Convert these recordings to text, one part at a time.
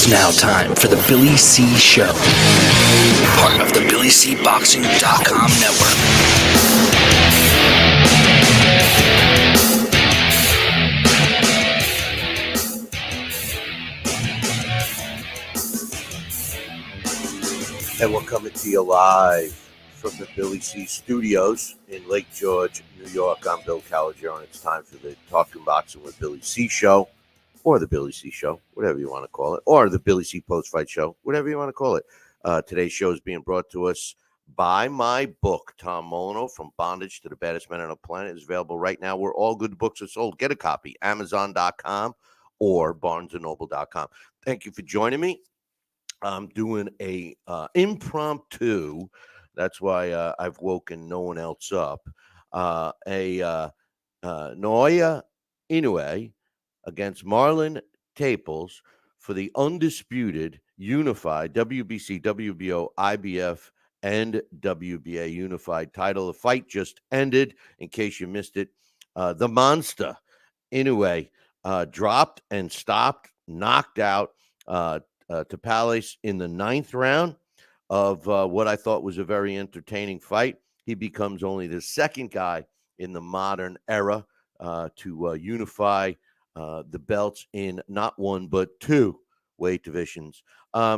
It's now time for the Billy C. Show, part of the BillyCBoxing.com network. And we're coming to you live from the Billy C. Studios in Lake George, New York. I'm Bill Calogero, and it's time for the Talking Boxing with Billy C. Show, or the Billy C. Show, whatever you want to call it, or the Billy C. Post-Fight Show, whatever you want to call it. Today's show is being brought to us by my book, Tom Molyneux, From Bondage to the Baddest Man on the Planet, is available right now where all good books are sold. Get a copy, Amazon.com or BarnesandNoble.com. Thank you for joining me. I'm doing a impromptu. That's why I've woken no one else up. Naoya Inoue against Marlon Tapales for the undisputed Unified WBC, WBO, IBF, and WBA Unified title. The fight just ended. In case you missed it, the monster Inoue dropped and stopped, knocked out Tapales in the 9th round of what I thought was a very entertaining fight. He becomes only the second guy in the modern era to unify the belts in not one but two weight divisions.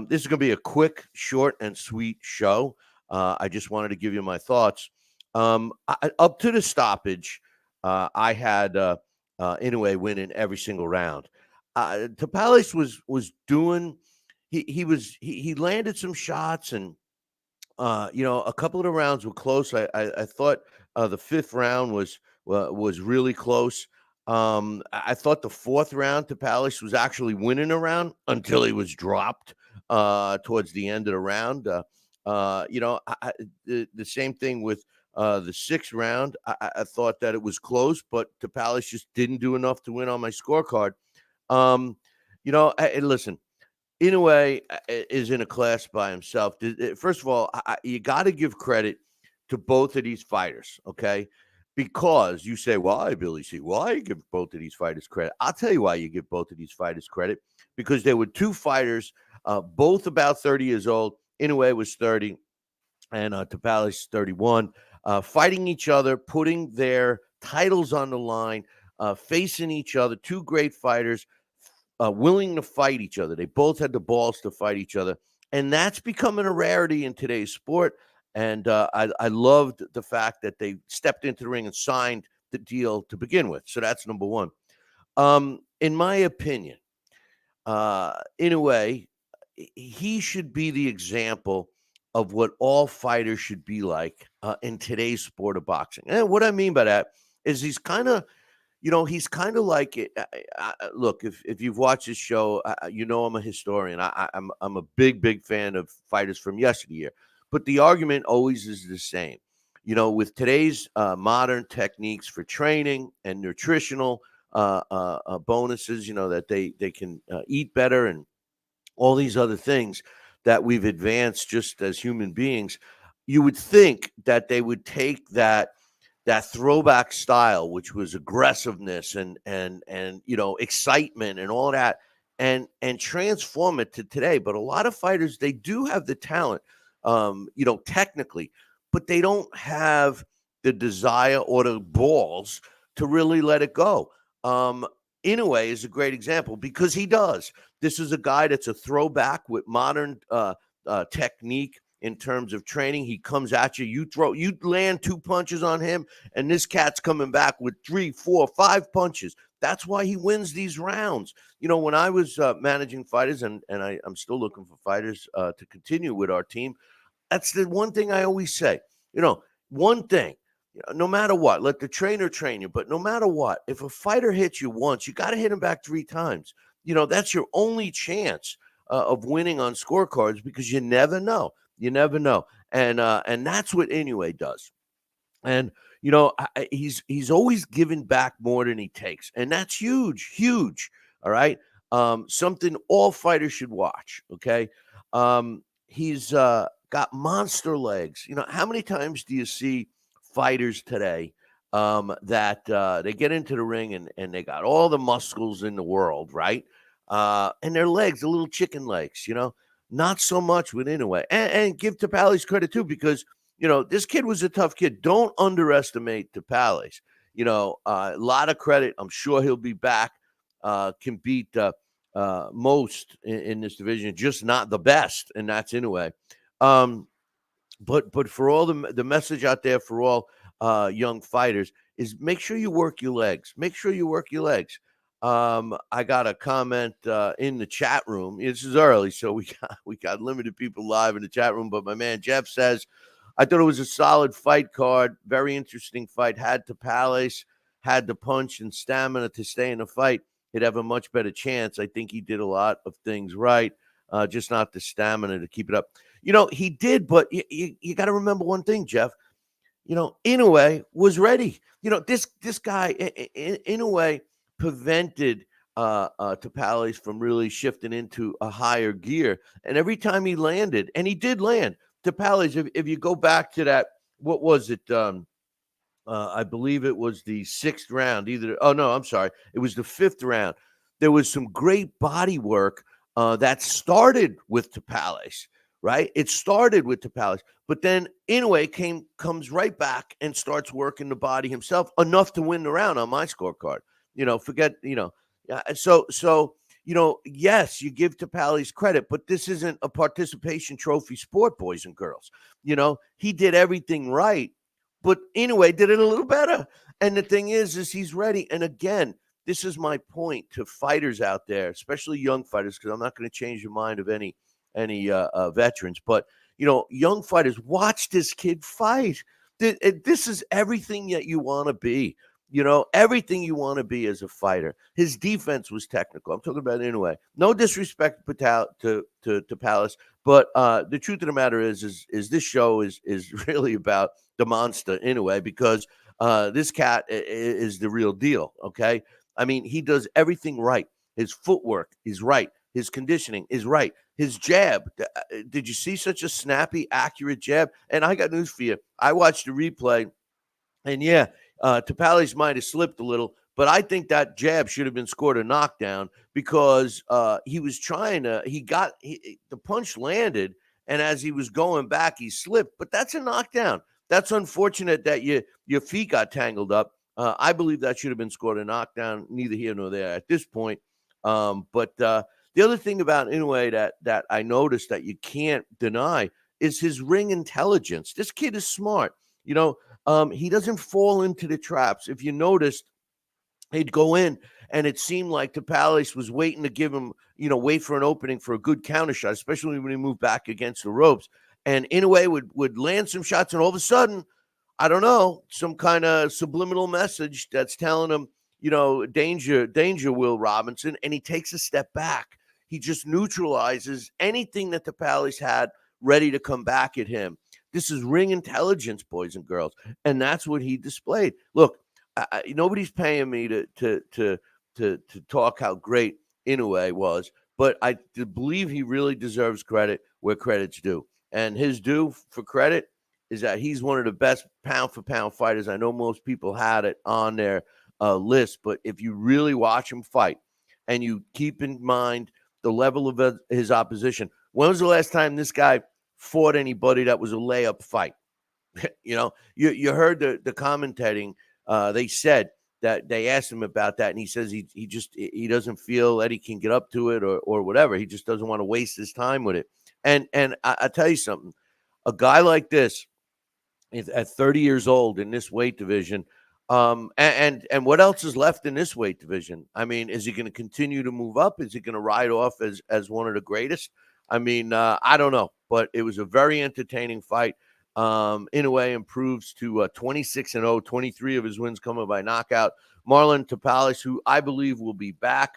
This is going to be a quick, short, and sweet show. I just wanted to give you my thoughts. Up to the stoppage, I had Inoue winning every single round. Tapales was doing. He landed some shots, and a couple of the rounds were close. I thought the 5th round was really close. I thought the 4th round Tapales was actually winning a round until he was dropped towards the end of the round. The same thing with the 6th round. I thought that it was close, but Tapales just didn't do enough to win on my scorecard. Listen. Inoue is in a class by himself. First of all, you got to give credit to both of these fighters, okay? Because you say, why, Billy C? Why you give both of these fighters credit? I'll tell you why you give both of these fighters credit. Because there were two fighters, both about 30 years old. Inoue was 30, and Tapales 31, fighting each other, putting their titles on the line, facing each other. Two great fighters. Willing to fight each other. They both had the balls to fight each other. And that's becoming a rarity in today's sport. And I loved the fact that they stepped into the ring and signed the deal to begin with. So that's number one. In my opinion, Inoue, he should be the example of what all fighters should be like in today's sport of boxing. And what I mean by that is he's kind of like it. Look, if you've watched this show, I'm a historian. I'm a big fan of fighters from yesteryear. But the argument always is the same. With today's modern techniques for training and nutritional bonuses, that they can eat better and all these other things that we've advanced just as human beings, you would think that they would take that throwback style, which was aggressiveness and excitement and all that, and transform it to today. But a lot of fighters, they do have the talent, technically, but they don't have the desire or the balls to really let it go. Inoue is a great example because he does. This is a guy that's a throwback with modern technique. In terms of training, he comes at you, you land 2 punches on him, and this cat's coming back with 3, 4, 5 punches. That's why he wins these rounds. When I was managing fighters, and I'm still looking for fighters to continue with our team, that's the one thing I always say. One thing, no matter what, let the trainer train you, but no matter what, if a fighter hits you once, you got to hit him back 3 times. That's your only chance of winning on scorecards because you never know. You never know. And that's what Inoue does. And, he's always giving back more than he takes. And that's huge, huge. All right. Something all fighters should watch. Okay. He's got monster legs. How many times do you see fighters today that they get into the ring and they got all the muscles in the world, right? And their legs, the little chicken legs, not so much with Inoue. And give Tapales credit too, because this kid was a tough kid. Don't underestimate Tapales. A lot of credit. I'm sure he'll be back. Can beat most in this division, just not the best, and that's Inoue. But for all the message out there for all young fighters is make sure you work your legs. Make sure you work your legs. I got a comment in the chat room. This is early, so we got limited people live in the chat room. But my man Jeff says, I thought it was a solid fight card, very interesting fight. Had Tapales had the punch and stamina to stay in the fight, he'd have a much better chance. I think he did a lot of things right, just not the stamina to keep it up. He did, but you got to remember one thing, Jeff. Inoue was ready. This guy, Inoue, prevented Tapales from really shifting into a higher gear. And every time he landed, and he did land, Tapales, if you go back to that, what was it? I believe it was the 6th round. Oh, no, I'm sorry. It was the 5th round. There was some great body work that started with Tapales, right? It started with Tapales, but then Inoue comes right back and starts working the body himself enough to win the round on my scorecard. Yes, you give Tapales credit, but this isn't a participation trophy sport, boys and girls. He did everything right, but Inoue did it a little better. And the thing is he's ready. And again, this is my point to fighters out there, especially young fighters, because I'm not going to change the mind of any veterans. But, young fighters, watch this kid fight. This is everything that you want to be. Everything you want to be as a fighter. His defense was technical. I'm talking about Inoue. No disrespect to Palace, but the truth of the matter is this show is really about the monster Inoue, because this cat is the real deal. Okay, I mean, he does everything right. His footwork is right. His conditioning is right. His jab. Did you see such a snappy, accurate jab? And I got news for you. I watched the replay, and yeah, Tapales might have slipped a little, but I think that jab should have been scored a knockdown, because he was trying to. The punch landed, and as he was going back, he slipped. But that's a knockdown. That's unfortunate that your feet got tangled up. I believe that should have been scored a knockdown. Neither here nor there at this point. But the other thing about Inoue that I noticed that you can't deny is his ring intelligence. This kid is smart. He doesn't fall into the traps. If you noticed, he'd go in, and it seemed like Tapales was waiting to give him, wait for an opening for a good counter shot, especially when he moved back against the ropes. And Inoue would land some shots, and all of a sudden, I don't know, some kind of subliminal message that's telling him, danger, Will Robinson, and he takes a step back. He just neutralizes anything that Tapales had ready to come back at him. This is ring intelligence, boys and girls, and that's what he displayed. Look, nobody's paying me to talk how great Inoue was, but I believe he really deserves credit where credit's due. And his due for credit is that he's one of the best pound-for-pound fighters. I know most people had it on their list, but if you really watch him fight and you keep in mind the level of his opposition, when was the last time this guy fought anybody that was a layup fight? You heard the commentating. They said that they asked him about that, and he says he doesn't feel that he can get up to it or whatever. He just doesn't want to waste his time with it. And I tell you something, a guy like this at 30 years old in this weight division, and what else is left in this weight division? I mean, is he going to continue to move up? Is he going to ride off as one of the greatest? I mean, I don't know, but it was a very entertaining fight. Inoue improves to 26-0, 23 of his wins coming by knockout. Marlon Tapales, who I believe will be back,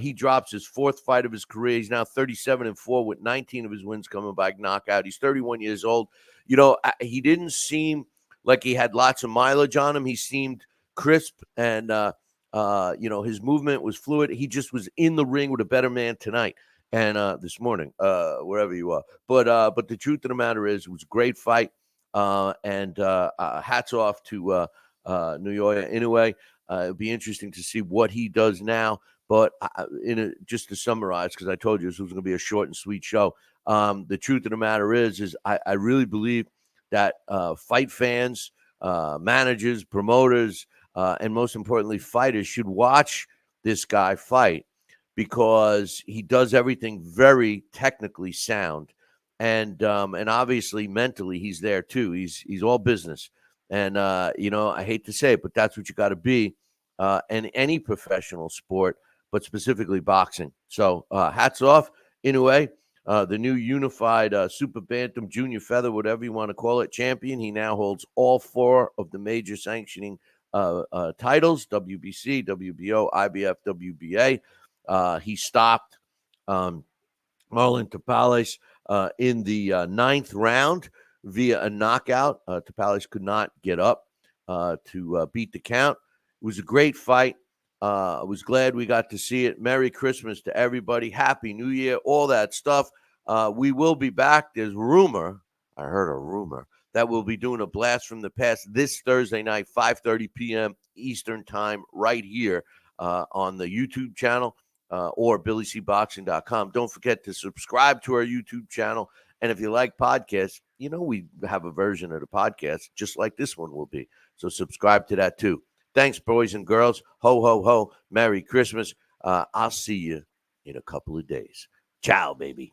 he drops his 4th fight of his career. He's now 37-4 with 19 of his wins coming by knockout. He's 31 years old. He didn't seem like he had lots of mileage on him. He seemed crisp, and his movement was fluid. He just was in the ring with a better man tonight and this morning, wherever you are. But the truth of the matter is, it was a great fight, and hats off to Naoya Inoue. It'll be interesting to see what he does now. But just to summarize, because I told you this was going to be a short and sweet show, the truth of the matter is I really believe that fight fans, managers, promoters, and most importantly, fighters should watch this guy fight because he does everything very technically sound, and obviously mentally he's there too. He's all business, and I hate to say it, but that's what you got to be in any professional sport, but specifically boxing. So hats off, Inoue, the new unified super bantam, junior feather, whatever you want to call it, champion. He now holds all 4 of the major sanctioning titles: WBC, WBO, IBF, WBA. He stopped Marlon Tapales in the 9th round via a knockout. Tapales could not get up to beat the count. It was a great fight. I was glad we got to see it. Merry Christmas to everybody. Happy New Year, all that stuff. We will be back. There's rumor. I heard a rumor that we'll be doing a blast from the past this Thursday night, 5:30 p.m. Eastern time, right here on the YouTube channel or BillyCBoxing.com. Don't forget to subscribe to our YouTube channel. And if you like podcasts, we have a version of the podcast just like this one will be. So subscribe to that too. Thanks, boys and girls. Ho, ho, ho. Merry Christmas. I'll see you in a couple of days. Ciao, baby.